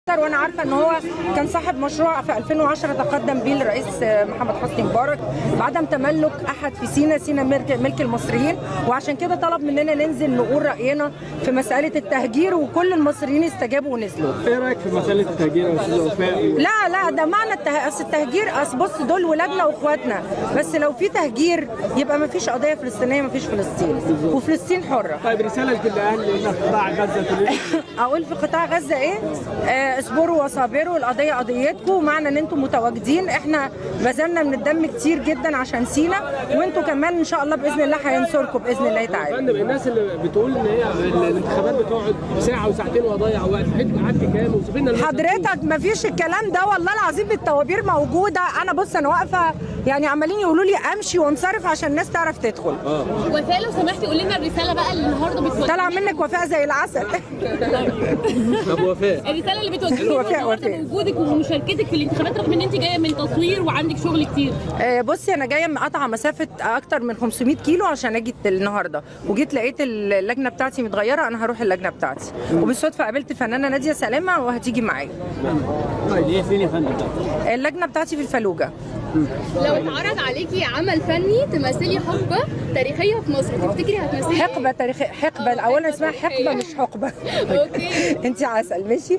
وانا عارفه ان هو كان صاحب مشروع في 2010 تقدم بيه الرئيس محمد حسني مبارك بعدم تملك احد في سينا ملك المصريين، وعشان كده طلب مننا ننزل نقول راينا في مساله التهجير، وكل المصريين استجابوا ونزلوا. ايه رايك في مساله التهجير يا استاذ وفاء؟ لا ده معنى التهجير، بص دول ولادنا واخواتنا، بس لو في تهجير يبقى ما فيش قضيه فلسطينيه، ما فيش فلسطين وفلسطين حره. طيب رساله للاهل هنا في قطاع غزه اقول في قطاع غزه ايه؟ اصبروا وصابروا، القضيه قضيتكم، معنى ان انتم متواجدين، احنا بذلنا من الدم كتير جدا عشان سينا، وانتم كمان ان شاء الله باذن الله هينصركم باذن الله تعالى. الناس اللي بتقول ان هي الانتخابات بتقعد ساعه وساعتين واضيع وقت، حضرتك قعدت كام وصفينا؟ حضرتك ما فيش الكلام ده والله العظيم، الطوابير موجوده، انا بص انا واقفه يعني عمالين يقولوا لي امشي وانصرف عشان الناس تعرف تدخل. وفاء لو سمحتي قولي لنا الرساله بقى اللي النهارده بتوجهها. طلع منك وفاء زي العسل. طب وفاء الرساله اللي بتوجهها النهارده بوجودك ومشاركتك في الانتخابات رغم ان انت جايه من تصوير وعندك شغل كتير. بصي انا جايه مقاطعه مسافه اكتر من 500 كيلو عشان اجي النهارده، وجيت لقيت اللجنه بتاعتي متغيره، انا هروح اللجنه بتاعتي، وبالصدفه قابلت فنانه ناديه سلامه وهتيجي معايا. طيب ايه فين يا فندم؟ اللجنه بتاعتي في الفلوجه. لو اتعرض عليكي عمل فني تمثلي حقبه تاريخيه في مصر تفتكري هتمثلي حقبه تاريخيه؟ حقبه اولا اسمها حقبه مش حقبه. اوكي انت عسل ماشي.